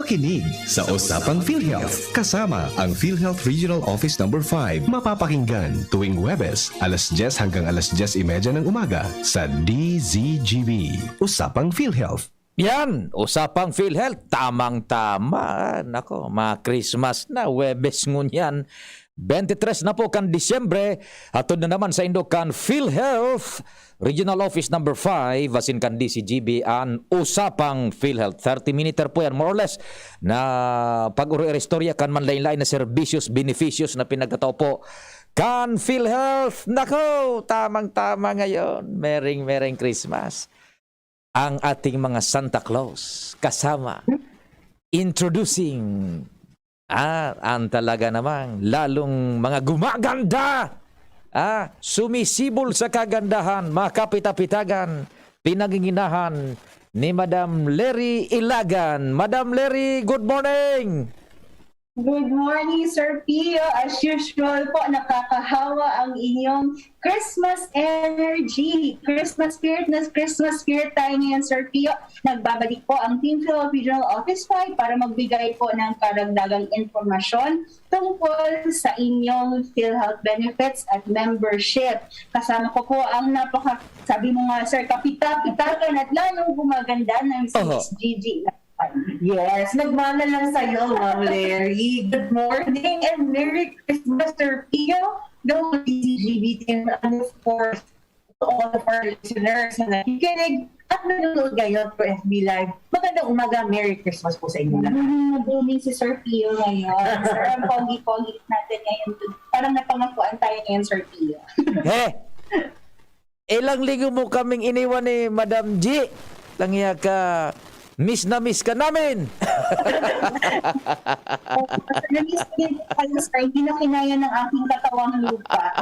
Makinig sa Usapang PhilHealth kasama ang PhilHealth Regional Office Number 5. Mapapakinggan tuwing Huwebes, alas 10 hanggang alas 10:30 ng umaga sa DZGB. Usapang PhilHealth. Yan, usapang PhilHealth, tamang-tama. Nako, Christmas na, Huwebes ngunyan. 23 na po kan Disyembre, atod na naman sa Indokan PhilHealth Regional Office Number 5, asin kan DCGB an usapang PhilHealth. 30-minute po yan, more or less, na pag-uri-restorya kan man lain-lain na servisyos, beneficios na pinagkatao po kan PhilHealth. Nako, tamang-tama ngayon. Mereng Christmas. Ang ating mga Santa Claus kasama introducing ang talaga namang lalong mga gumaganda, sumisibol sa kagandahan, makapitapitagan, pinanginginahan ni Madam Lery Ilagan. Madam Lery, good morning! Good morning, Sir Pio. As usual po, nakakahawa ang inyong Christmas energy. Christmas spirit tayo ngayon, Sir Pio. Nagbabalik po ang Team PhilHealth Regional Office 5 para magbigay po ng karagdagang informasyon tungkol sa inyong PhilHealth benefits at membership. Kasama ko po ang sabi mo nga, Sir, kapita-pitagan at lalong gumaganda ng si Miss Gigi. Yes, nagmana lang sa'yo, Ma'am Larry. Good morning and Merry Christmas, Sir Pio. The DCGB team and of course, to all of our listeners na nakikinig at nanonood ngayon for FB Live. Magandang umaga, Merry Christmas po sa inyo lahat. Nag-blooming si Sir Pio ngayon. Sir, ang pogi-pogi natin ngayon. Parang napangakuan tayo ngayon, Sir Pio. Ilang linggo mo kaming iniwan ni Madam G. Langya ka, miss na miss ka namin. Na-miss din kayo, sir. Hindi na kinaya ng aking katawang lupa.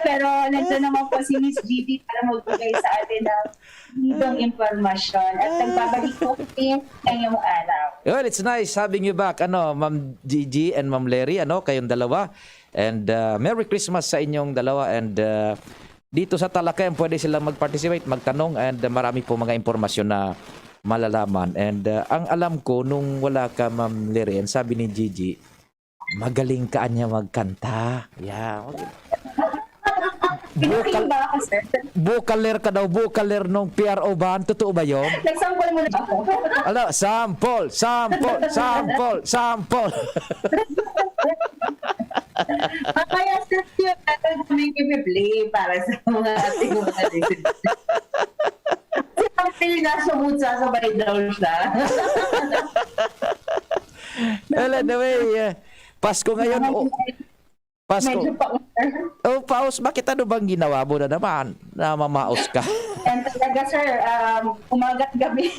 Pero nandiyan naman po si Miss GB para magbigay sa atin ng nitong impormasyon. At nagbabalik po kami ngayong araw. Well, it's nice having you back, Ma'am Gigi and Ma'am Lery, kayong dalawa. And Merry Christmas sa inyong dalawa. And dito sa Talakayan, pwede silang mag-participate, magtanong, and marami po mga impormasyon na malalaman. And ang alam ko, nung wala ka, Ma'am Lery, sabi ni Gigi, magaling ka niya magkanta. Yeah. Vocaler ka daw, vocaler nung PRO ban. Totoo ba yun? Nag-sample mo na ako. Sample. Kaya sir, yun, natin kami i-play para sa mga ating mga listeners. Kasi nasa mood, sasabay daw siya. Well, anyway, Pasko ngayon. Pasko. Paus, bakit ano bang ginawa mo na naman? Namamaos ka. And talaga, sir, umaga't gabi.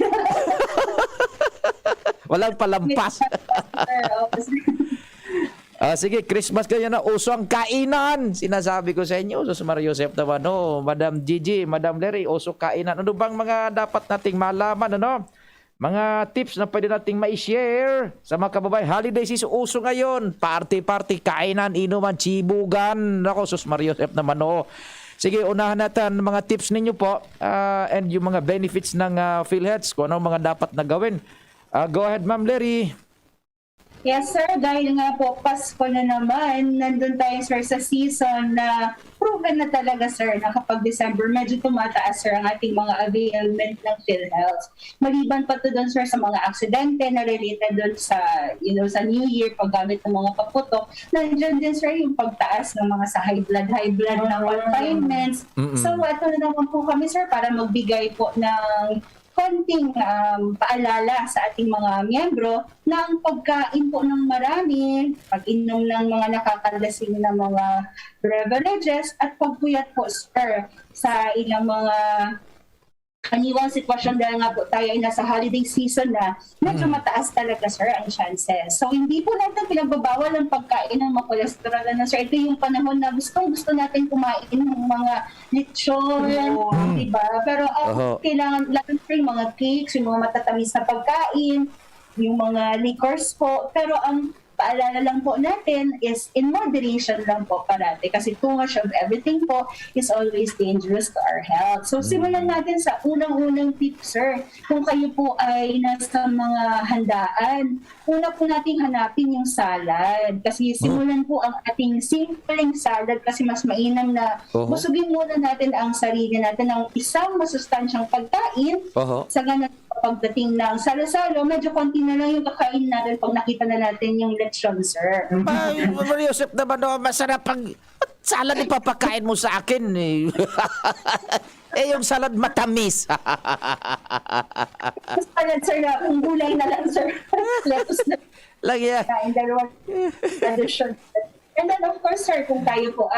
Walang palampas. Sige, Christmas kayo na uso ang kainan. Sinasabi ko sa inyo, Sus Mario Joseph naman, Madam Gigi, Madam Lery, uso kainan. Ano bang mga dapat nating malaman, Mga tips na pwede nating ma-share sa mga kababayan. Holiday season, uso ngayon. Party, kainan, inuman, chibugan. Ako, Sus Mario Joseph naman, Sige, unahan natin mga tips ninyo po and yung mga benefits ng PhilHealth, kung ano mga dapat na gawin. Go ahead, Ma'am Lery. Yes, sir. Dahil nga po, Pasko na naman, nandun tayo, sir, sa season na proven na talaga, sir, na kapag December, medyo tumataas, sir, ang ating mga availment ng PhilHealth. Maliban pa to doon, sir, sa mga aksidente na related doon sa, sa New Year, paggamit ng mga paputok. Nandiyan din, sir, yung pagtaas ng mga sa high blood na confinements. So, ito na naman po kami, sir, para magbigay po ng konting paalala sa ating mga miyembro na ang pagkain po ng marami, pag-inom ng mga nakakalasing na mga beverages at pagpuyat po, sir, sa ilang mga kaniwang sitwasyon dahil nga po tayo ay nasa holiday season na medyo mataas talaga, sir, ang chances. So, hindi po natin pinagbabawal ang pagkain ng mga cholesterol na, sir. Ito yung panahon na gusto natin kumain ng mga lechon, diba? Pero kailangan lang yung mga cakes, yung mga matatamis na pagkain, yung mga liquors po. Pero ang paalala lang po natin is in moderation lang po parati kasi too much of everything po is always dangerous to our health. So simulan natin sa unang-unang tip, sir. Kung kayo po ay nasa mga handaan, una po nating hanapin yung salad kasi simulan po ang ating simpleng salad kasi mas mainam na busugin muna natin ang sarili natin ng isang masustansyang pagkain sa ganun pagdating ng salo-salo, medyo konti na lang yung kakain natin pag nakita na natin yung lechon, sir. Ay, Yosef naman, masarap pag salad ipapakain mo sa akin. Eh, yung salad matamis. Salad, sir, na kung gulay na lang, sir. Lettuce na Lagi yan. kain, dalawang addition. And then, of course, sir, kung tayo po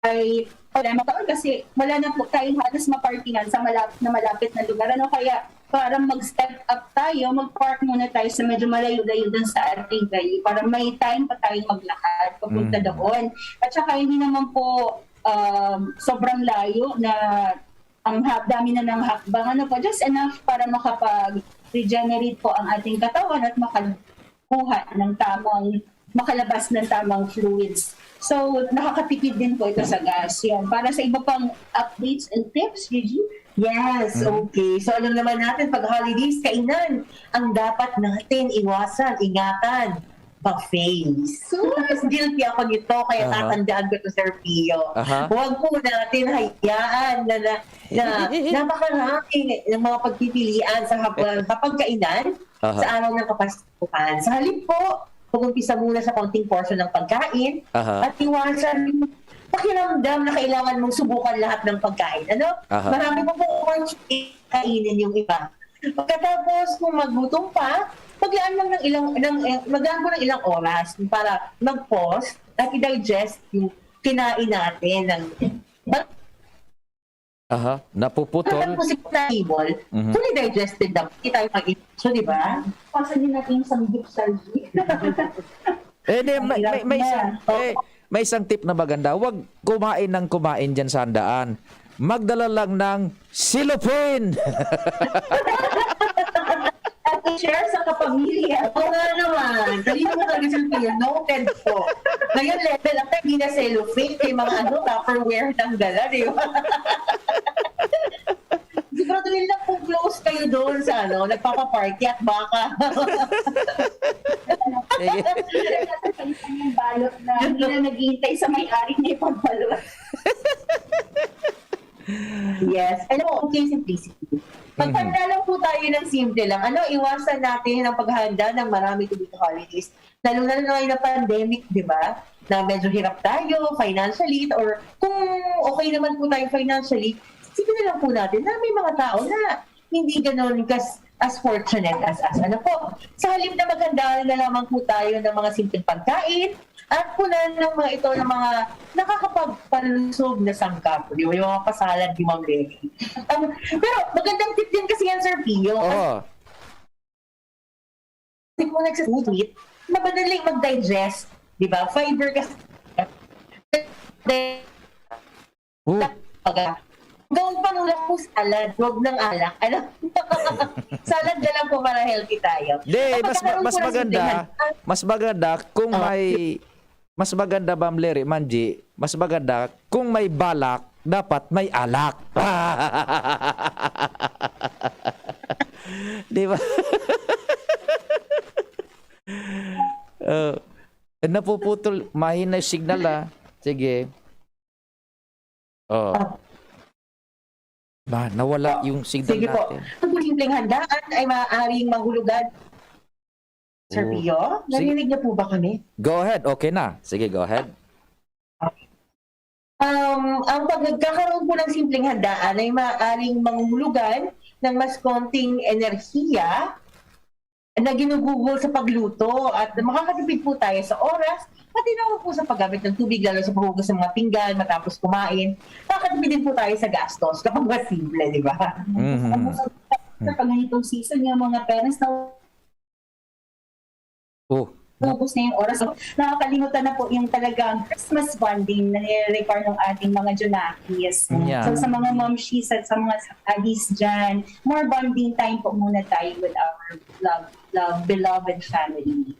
ay problema taon kasi wala na po tayong halos mapartingan sa malapit na lugar. Ano kaya para mag-step up tayo, mag-park muna tayo sa medyo malayo-layo dun sa ating venue para may time pa tayong maglakad papunta doon. At saka hindi naman po sobrang layo na ang dami na ng hakbang. Ano po, just enough para makapag-regenerate po ang ating katawan at makakuha ng makalabas ng tamang fluids. So, nakakatipid din po ito sa gas. Yan. Para sa iba pang updates and tips, Gigi? Yes, okay. So alam naman natin, pag holidays, kainan ang dapat natin iwasan, ingatan, pag-face. So, mas guilty ako nito, kaya tatandaan ko to Sir Pio. Huwag po natin hayaan na napakarami ng mga pagpipilian sa kapag kainan sa araw ng Kapaskuhan. Sa halip po, pag-umpisa muna sa konting portion ng pagkain at iwasan yung pakiramdam na kailangan mong subukan lahat ng pagkain. Ano? Marami po kainin yung iba. Pagkatapos kung maggutom pa, maglaan lang maglaan po ng ilang oras para mag-pause at i-digest yung kinain natin. Napuputol. Kapag po si table, fully digested na. Hindi tayo mag-iso, di ba? Pasan din natin yung sanggip sa may isang tip na maganda. Huwag kumain ng kumain dyan sa handaan. Magdala lang ng silopin. At i-share sa kapamilya. Oo nga naman. Kanina mo talaga siyang kaya, noted po. Ngayon level up, hindi na cellophane, may mga Tupperware ng dala, di ba? Siguro rin lang kung close kayo doon sa nagpapaparty at baka. Yung balot na hindi na naghihintay sa may-ari niya ipagbalot. Yes. Alam mo, okay, simplicity. Pagpanda lang po tayo ng simple lang. Iwasan natin ang paghahanda ng marami to dito holidays. Lalo na ngayon na pandemic, di ba? Na medyo hirap tayo financially or kung okay naman po tayo financially, sige na lang po natin na may mga tao na hindi ganoon as fortunate as ano po. Sa halip na maganda na lamang po tayo ng mga simpleng pagkain at punan ng mga ito ng mga nakakapagpalusog na sangkap. Di ba? Yung mga pasalad, di Ma'am Lenny. Pero magandang tip din kasi yan, Sir Pio. Kasi kung nagsasalit, mabadaling mag-digest. Di ba? Fiber kasi. Gawin pa nung lang po salad, huwag ng alak. Salad na lang po para healthy tayo. Mas maganda kung may Ma'am Lery, Manji, mas maganda kung may balak, dapat may alak. Di ba? Napuputol, mahina yung signal Sige. Nawala yung signal Sige natin. po. Ang simpleng handaan ay maaaring mahulugan. Sir Pio, narinig niyo po ba kami? Go ahead. Okay na. Sige, go ahead. Ang pagkakaroon po ng simpleng handaan ay maaaring manghulugan ng mas konting enerhiya na ginugugol sa pagluto at makakatipid po tayo sa oras at naman po sa paggamit ng tubig, lalo sa paghugas ng mga pinggan matapos kumain. Makakatipid din po tayo sa gastos kapag mas simple, di ba? Sa pag ganitong season, yung mga parents na ubos na yung oras. So, nakakalimutan na po yung talagang Christmas bonding na nire-require ng ating mga Junakis. Yeah. So sa mga momshies at sa mga adis dyan, more bonding time po muna tayo with our beloved family.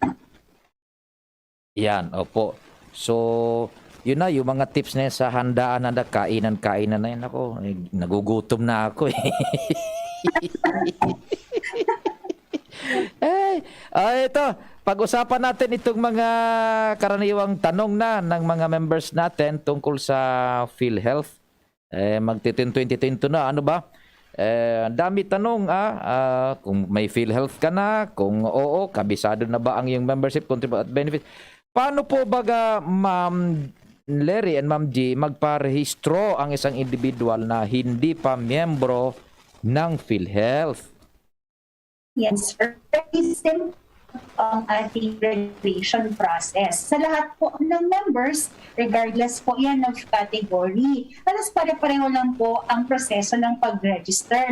Yan, opo. So, yun na, yung mga tips na yan sa handaan na kainan na yan ako. Nagugutom na ako eh. Ito, pag-usapan natin itong mga karaniwang tanong na ng mga members natin tungkol sa PhilHealth. Magtitin 2022 na, ano ba? Dami tanong kung may PhilHealth ka na, kung oo, kabisado na ba ang iyong membership, contribute at benefit. Paano po baga, Ma'am Larry and Ma'am G, magparehistro ang isang individual na hindi pa miyembro ng PhilHealth? Yes, sir. Very simple ang ating registration process. Sa lahat po ng members, regardless po yan ng category, alas pare-pareho lang po ang proseso ng pag-register.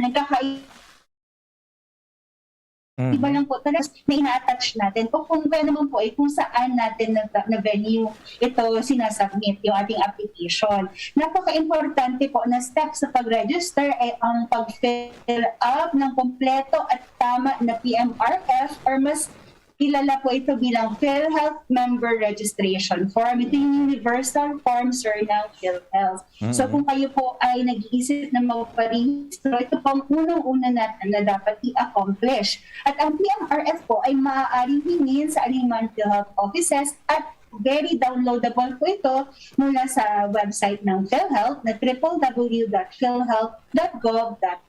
Iba lang po talaga na ina-attach natin o kung kaya naman po kung saan natin na venue ito sinasubmit yung ating application. Napaka-importante po na step sa pag-register ay ang pag-fill up ng kompleto at tama na PMRF or mas kilala po ito bilang PhilHealth Member Registration Form. Ito yung universal form, sir, ng PhilHealth. So kung kayo po ay nag-iisip na magparehistro, ito po ang unang-una natin na dapat i-accomplish. At ang PMRF po ay maaaring hingin sa alinman PhilHealth offices at very downloadable po ito mula sa website ng PhilHealth na www.philhealth.gov.ph.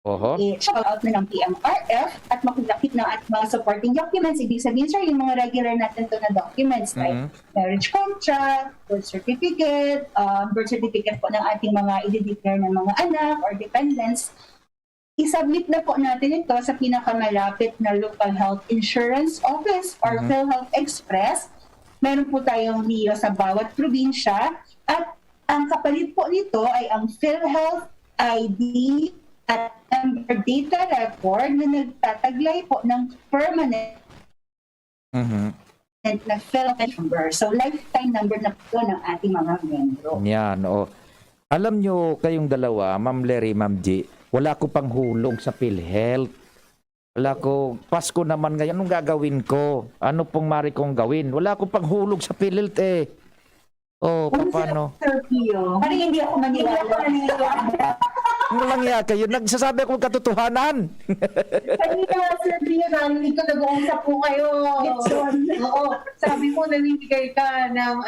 I-check out na ng PMRF at makilapit ng at mga supporting documents. Ibig sabihin, sir, yung mga regular natin to na documents like marriage contract, birth certificate po ng ating mga i-declare ng mga anak or dependents. I-submit na po natin ito sa pinakamalapit na local health insurance office or PhilHealth Express. Meron po tayong NIO sa bawat probinsya at ang kapalit po nito ay ang PhilHealth ID at member data record na nagtataglay po ng permanent na PhilHealth number. So, lifetime number na po ng ating mga membro. Yan, o. Alam nyo kayong dalawa, Ma'am Larry, Ma'am G, wala ko pang hulong sa PhilHealth. Wala ko, Pasko naman ngayon, anong gagawin ko? Ano pong mari kong gawin? Wala ko pang hulog sa PhilHealth eh. O, paano? Sir Pio, parang hindi ako maniwala. Ano lang yan kayo? Nagsasabi ako ng katotohanan. Kanina, Sir Pio, narinig ko nag-uusap po kayo. Oo, sabi mo, namimigay ka ng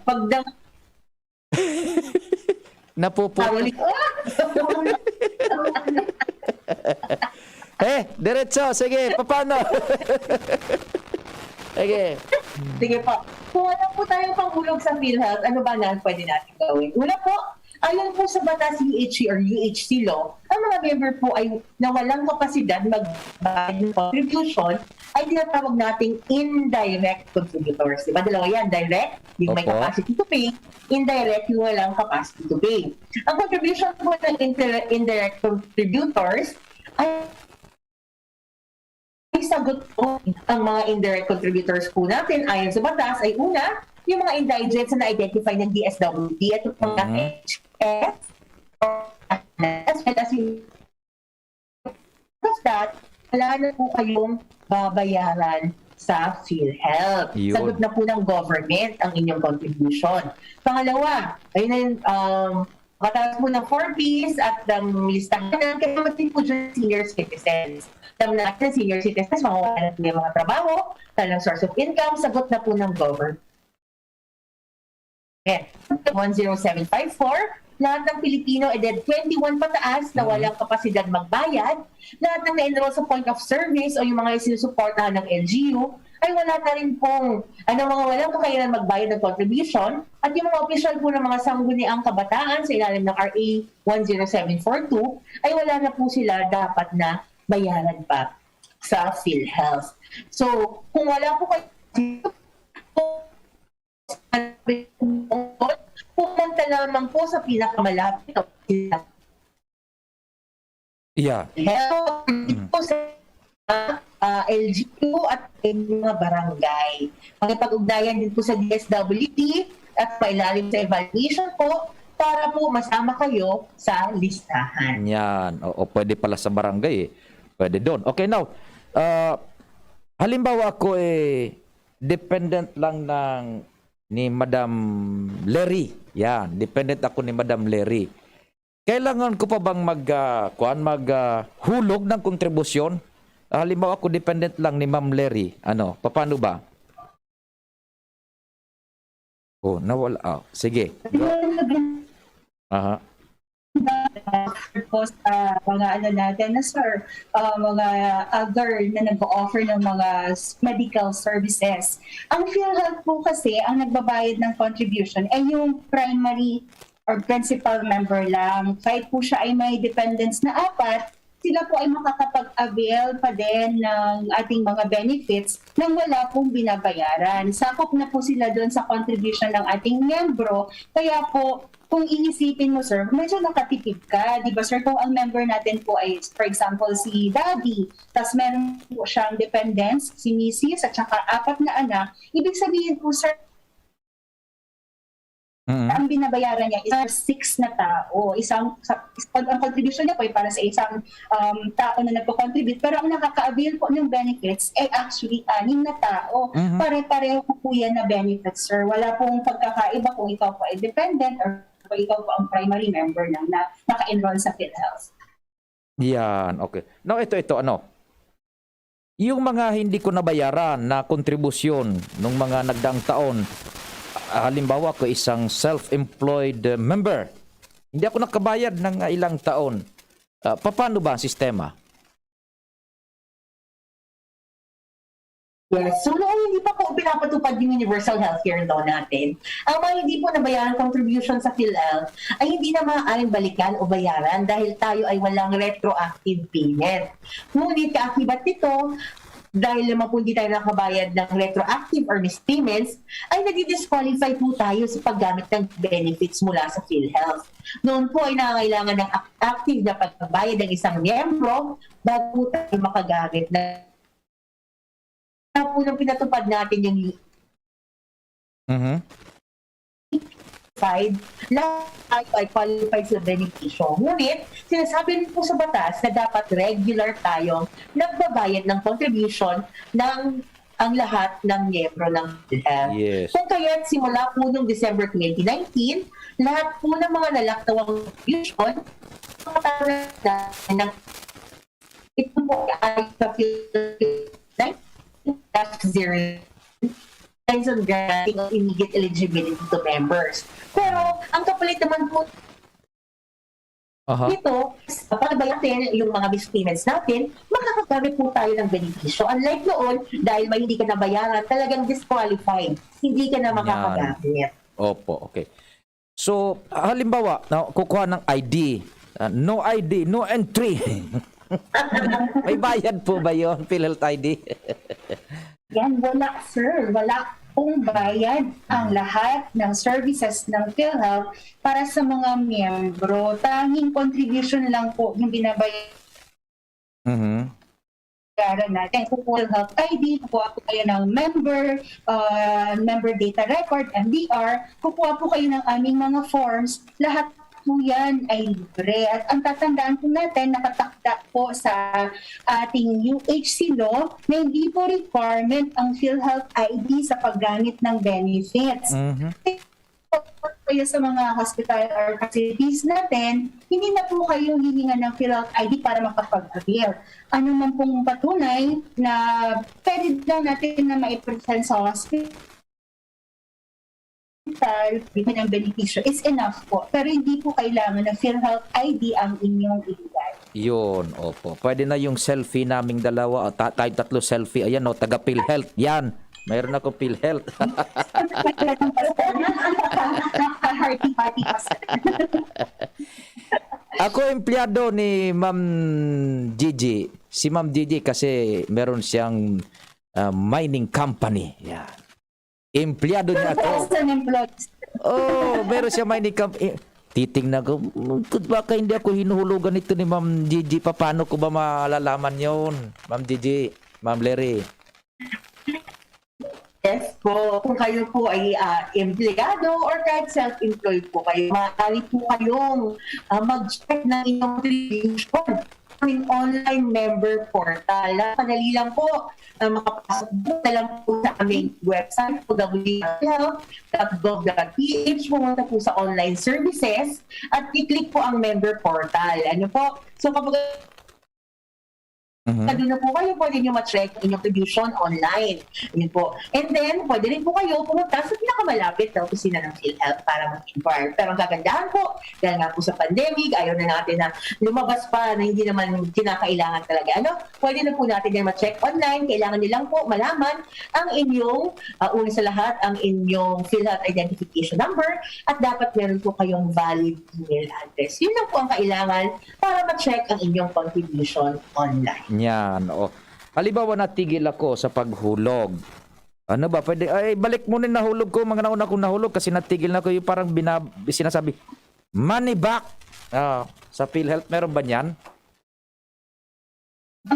pagdang... Napuputo. Diretso. Sige, paano? Sige. Sige po. Kung wala po tayong panghulog sa PhilHealth, ano ba na pwede natin gawin? Una po, ayon po sa batas UHC or UHC law, ang mga member po ay na walang kapasidad magbayad ng contribution ay tinatawag nating indirect contributors. Diba? Dalawa yan, direct, yung may capacity to pay, indirect, yung walang capacity to pay. Ang contribution po ng indirect contributors ay sagot po ang mga indirect contributors po natin ayon sa batas ay una, yung mga indigents na na-identify ng DSWD at yung mga HS as well as yung that, wala na po kayong babayaran sa PhilHealth. Yun. Sagot na po ng government ang inyong contribution. Pangalawa, ayun na yung katapos po ng 4Ps at ng listahan ng kasama din po dyan senior citizens. Alam natin, senior citizens, makuha na yung mga trabaho, talang source of income, sagot na po ng government. 10754, lahat ng Pilipino edad 21 pataas na walang kapasidad magbayad, lahat ng na-enroll sa point of service o yung mga sinusuportahan ng LGU, ay wala na rin pong mga walang kakayanan magbayad ng contribution at yung mga opisyal po ng mga sangguniang kabataan sa ilalim ng RA 10742 ay wala na po sila dapat na bayaran pa sa PhilHealth. So, kung wala po kayo pumunta lamang po sa pinakamalapit na Yeah. help po sa LGU at mga barangay. Makipag-ugnayan din po sa DSWD at pailalim sa evaluation po para po masama kayo sa listahan. Yan. O pwede pala sa barangay eh. Pwede doon. Okay, now, halimbawa ako dependent lang ni Madam Lery. Yan, dependent ako ni Madam Lery. Kailangan ko pa bang maghulog ng kontribusyon? Halimbawa ako dependent lang ni Ma'am Lery. Ano, paano ba? Oh, nawala. Sige. Aha. Po sa mga ano natin na sir, mga other na nag-offer ng mga medical services. Ang PhilHealth po kasi, ang nagbabayad ng contribution ay yung primary or principal member lang. Kahit po siya ay may dependents na 4, sila po ay makakapag-avail pa din ng ating mga benefits nang wala pong binabayaran. Sakop na po sila doon sa contribution ng ating miyembro. Kaya po, kung iisipin mo, sir, medyo nakatipid ka. Di ba, sir, kung ang member natin po ay, for example, si Daddy, tapos meron po siyang dependents, si Mrs. at saka 4 na anak, ibig sabihin po, sir, ang binabayaran niya is 6 na tao. Ang contribution niya po ay para sa isang tao na nagpo-contribute. Pero ang nakaka-avail po ng benefits ay actually 6 na tao. Pare-pareho po yan na benefits, sir. Wala pong pagkakaiba kung ikaw po ay dependent or kung ikaw po ang primary member na naka-enroll sa PhilHealth. Yan, okay. Now, ito, ano? Yung mga hindi ko nabayaran na kontribusyon nung mga nagdaang taon, halimbawa ko isang self-employed member, hindi ako nakabayad ng ilang taon. Paano ba ang sistema? Yes. So noong hindi pa po pinapatupad yung universal healthcare law natin, ang mga hindi po nabayaran contribution sa PhilHealth ay hindi na maaaring balikan o bayaran dahil tayo ay walang retroactive payment. Ngunit kaakibat nito, dahil naman po hindi tayo nakabayad ng retroactive or missed payments, ay nadi-disqualify po tayo sa paggamit ng benefits mula sa PhilHealth. Noon po ay nangangailangan ng active na pagbabayad ng isang miyembro bago po tayo makagamit na po nang pinatupad natin yung lahat ay qualified sa benepisyo. Ngunit, sinasabi rin po sa batas na dapat regular tayong nagbabayad ng contribution ng ang lahat ng miyembro ng PhilHealth. Yes. Kung kaya't simula po noong December 2019, lahat po ng mga nalaktawang contribution ito po ay sa PhilHealth 0 on granting of immediate eligibility to members. Pero ang kapalit naman po dito, kapag natin yung mga missed payments natin, makakagamit po tayo ng benepisyo. Unlike noon, dahil may hindi ka nabayaran, talagang disqualified. Hindi ka na makakagamit. Opo, okay. So, halimbawa, kukuha ng ID. No ID, no entry. May bayad po ba yun, PhilHealth ID? Yan, wala, sir. Wala pong bayad ang lahat ng services ng PhilHealth para sa mga miyembro. Tanging contribution lang po yung binabayaran natin. Kung PhilHealth ID, kukuha po kayo ng member data record, MDR, kukuha po kayo ng aming mga forms, lahat po yan ay libre. At ang tatandaan po natin, nakatakda po sa ating UHC law na hindi po requirement ang PhilHealth ID sa paggamit ng benefits. Kaya sa mga hospital or facilities natin, hindi na po kayo hihingan ng PhilHealth ID para makapag-avail. Ano man pong patunay na pwede lang natin na maipresent sa hospital, bigyan ng benepisyo is enough po. Pero hindi po kailangan na PhilHealth ID ang inyong ibigay. Yun, opo. Pwede na yung selfie naming dalawa. Tayo 3 selfie. Ayan, taga PhilHealth. Yan. Mayroon ako PhilHealth. Hearty-hearty pa. Ako empleyado ni Ma'am Gigi. Si Ma'am Gigi kasi meron siyang mining company. Yan. Empleyado niya ako. Oh, meron siya mining company. Titingnan ko, baka hindi ako hinuhulugan ito ni Ma'am Gigi. Paano ko ba malalaman yon, Ma'am Gigi? Ma'am Lery. Yes po, kung kayo po ay empleyado or kahit self-employed po kayo, maaari po kayong mag-check ng inyong contribution in online member portal. Napakadali lang po, makapasok po na lang po sa aming website po www.gov.ph, pumunta po sa online services at i-click po ang member portal. Ano po? So kapag doon na po kayo, pwede nyo ma-check ang inyong contribution online. Yun po. And then, pwede rin po kayo pumunta sa pinakamalapit na opisina ng PhilHealth para mag-inquire. Pero ang kagandahan po, dahil nga po sa pandemic, ayaw na natin na lumabas pa na hindi naman kinakailangan talaga. Ano? Pwede na po natin yan ma-check online. Kailangan nilang po malaman ang inyong, una sa lahat, ang inyong PhilHealth identification number at dapat meron po kayong valid email address. Yun lang po ang kailangan para ma-check ang inyong contribution online. Yan. O. Halimbawa natigil ako sa paghulog. Ano ba? Pwede, ay, balik mo na yung nahulog ko. Mga nauna kong nahulog kasi natigil na ko yung parang sinasabi, money back. Sa PhilHealth, meron ba niyan?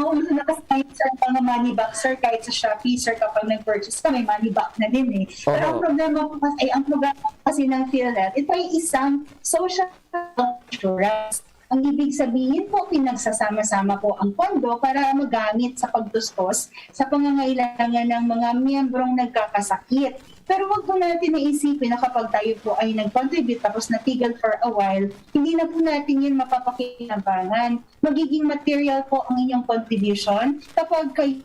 Oo, nakasite sa mga money back, sir, kahit sa Shopee, sir, kapag nag-purchase ka, may money back na din eh. Pero ang problema po kasi, ang programa kasi ng PhilHealth, ito ay isang social insurance. Ang ibig sabihin po, pinagsasama-sama po ang pondo para magamit sa pagtustos sa pangangailangan ng mga miyembrong nagkakasakit. Pero wag po natin naisipin na kapag tayo po ay nag-contribute tapos natigil for a while, hindi na po natin yun mapapakinabangan. Magiging material po ang inyong contribution kapag kayo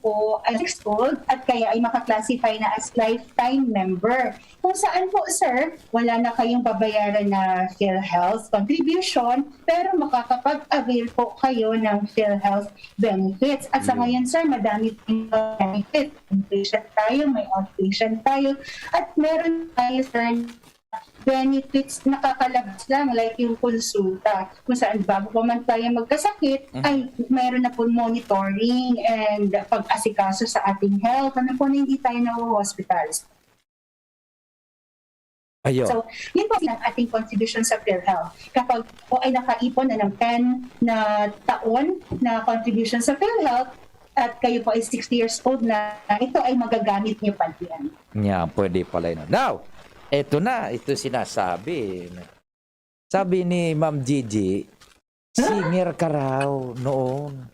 po ay 6 old at kaya ay makaklasify na as lifetime member. Kung saan po, sir, wala na kayong babayaran na PhilHealth contribution pero makakapag-avail po kayo ng PhilHealth benefits. At sa ngayon, sir, madami pong benefits. Inpatient tayo, may outpatient tayo, at meron tayo, sir, benefits nakakalabas lang like yung konsulta kung saan bago pa man tayo magkasakit ay mayroon na po monitoring and pag-asikaso sa ating health ano po na hindi tayo na-hospitals. Ayun. So, yun po ang ating contribution sa PhilHealth. Kapag po ay nakaipon na ng 10 na taon na contribution sa PhilHealth at kayo po ay 60 years old na, ito ay magagamit niyo pa din. Yeah, pwede pala yun. Now, ito na, ito sinasabi. Sabi ni Ma'am Gigi, singer ka raw noon.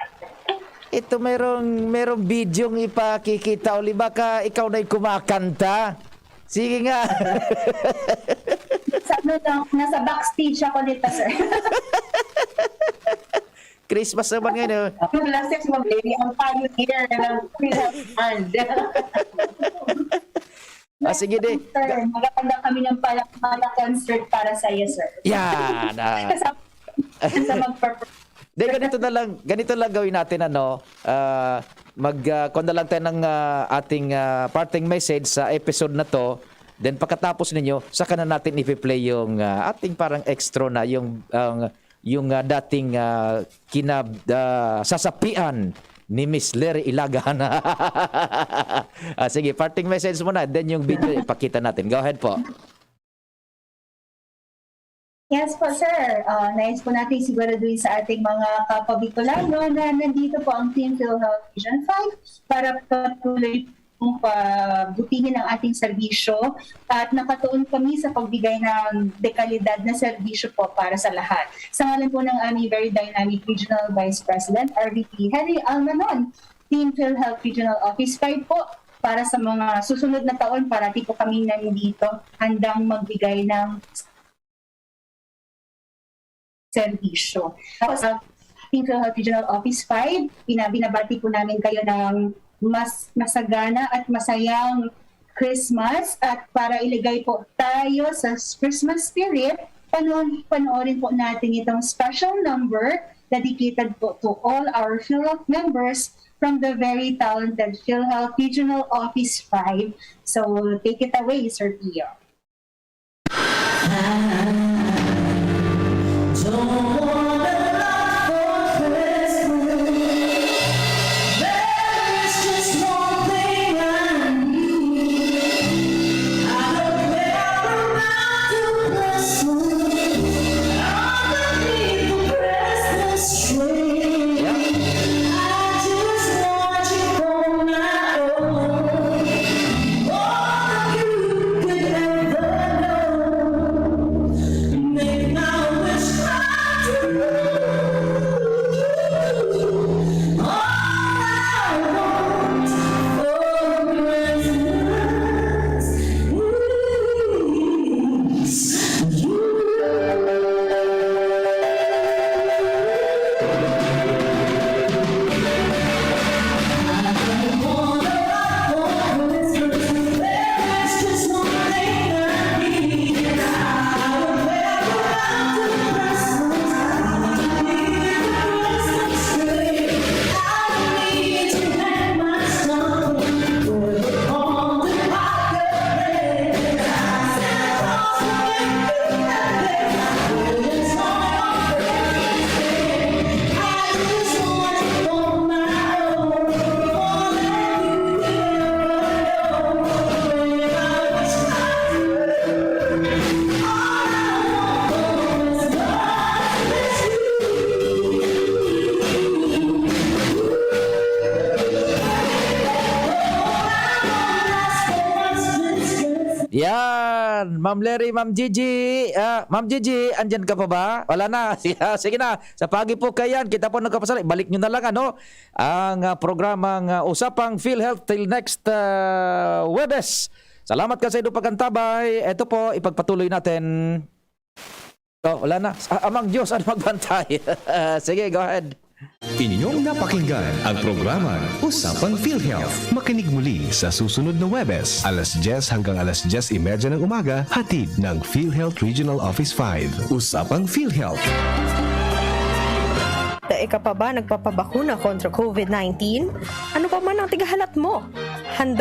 Ito merong bidyong ipakikita uli. Baka ikaw na'y kumakanta. Sige nga. Nasa backstage ako dito, sir. Christmas naman ngayon. Yung last year, Ma'am Lery, ang pioneer ng PhilHealth Fund. Sige di. Sir, magkakanda kami ng pala concert para sa iyo, sir. Yan. Sa De, ganito lang gawin natin kung na lang tayo ng ating parting message sa episode na to. Then pagkatapos ninyo, saka na natin ipi-play yung ating parang extra na yung dating sasapian ni Miss Lery Ilagahan. Sige, parting message muna. Then yung video ipakita natin. Go ahead po. Yes po, sir. Nais po natin siguraduhin sa ating mga kapwa Bicolano na nandito po ang Team PhilHealth Region 5 para patuloy pong pabutihin ang ating serbisyo at nakatuon kami sa pagbigay ng dekalidad na serbisyo po para sa lahat. Sa ngalan po ng aming very dynamic Regional Vice President, RVP Henry Almanon, Team PhilHealth Regional Office 5 po, para sa mga susunod na taon, parati po kami nandito handang magbigay ng serbisyo. Tapos sa Team PhilHealth Regional Office 5, binabati po namin kayo ng mas masagana at masayang Christmas at para ilagay po tayo sa Christmas spirit, panoorin po natin itong special number dedicated po to all our PhilHealth members from the very talented PhilHealth Regional Office 5. So take it away, Sir Pio. Ayan, Ma'am Larry, Ma'am Gigi. Ma'am Gigi, andyan ka pa ba? Wala na. Sige na. Sa pagi po kayan, kita po nagkapasali. Balik nyo na lang, ano? Ang programang Usapang PhilHealth till next Webes. Salamat ka sa inyong pagkantabay. Ito po, ipagpatuloy natin. Wala na. Amang Diyos ang magbantay. Sige, go ahead. Inyong napakinggan ang programang Usapang PhilHealth. Makinig muli sa susunod na Webes, alas 10 hanggang alas 10:30 ng umaga, hatid ng PhilHealth Regional Office 5. Usapang PhilHealth. Ika pa ba nagpapabakuna kontra COVID-19? Ano pa man ang tigahalat mo? Handa